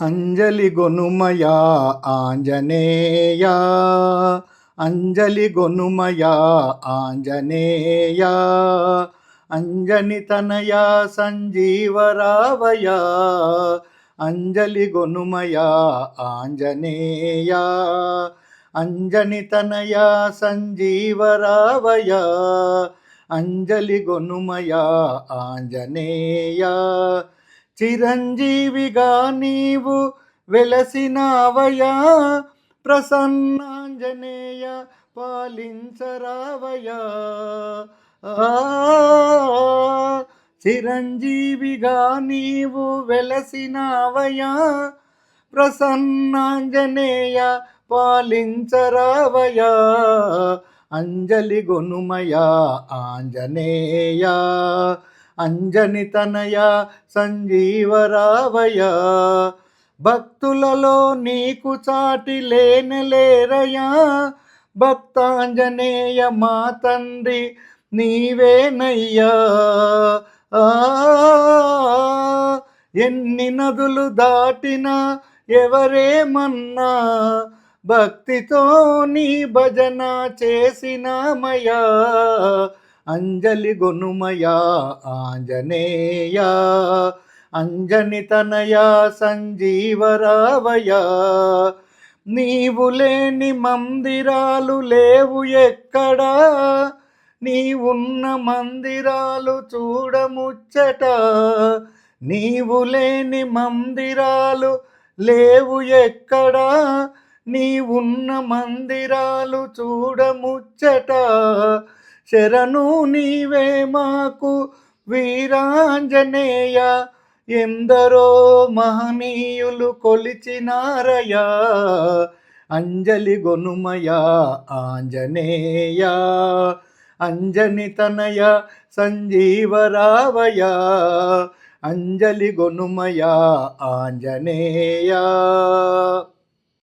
అంజలి గొనుమయా ఆంజనేయా, అంజలి గొనుమయా ఆంజనేయా, అంజని తనయా సంజీవరావయా, అంజలి గొనుమయా ఆంజనేయా, అంజని తనయా సంజీవరావయా, అంజలి గొనుమయా ఆంజనేయా. చిరంజీవిగా నీవు వెలసినావయా, ప్రసన్నాంజనేయ పాలించరావయా. ఆ చిరంజీవిగా నీవు వెలసినావయా, ప్రసన్నాంజనేయ పాలించరావయా, అంజలి గొనుమయా ఆంజనేయా, అంజని తనయ సంజీవరావయా. భక్తులలో నీకు చాటి లేనలేరయా, భక్తాంజనేయ మా తండ్రి నీవేనయ్యా. ఆ ఎన్ని నదులు దాటినా ఎవరేమన్నా, భక్తితో నీ భజన చేసినామయ్యా, అంజలి గొనుమయా ఆంజనేయా, అంజని తనయా సంజీవరావయా. నీవు లేని మందిరాలు లేవు ఎక్కడా, నీవున్న మందిరాలు చూడముచ్చట. నీవు లేని మందిరాలు లేవు ఎక్కడా, నీవున్న మందిరాలు చూడముచ్చట. శరణు నీవే మాకు వీరాంజనేయ, ఎందరో మహనీయులు కొలిచినారయా, అంజలి గొనుమయా ఆంజనేయా, అంజని తనయ సంజీవరావయా, అంజలి గొనుమయా ఆంజనేయా.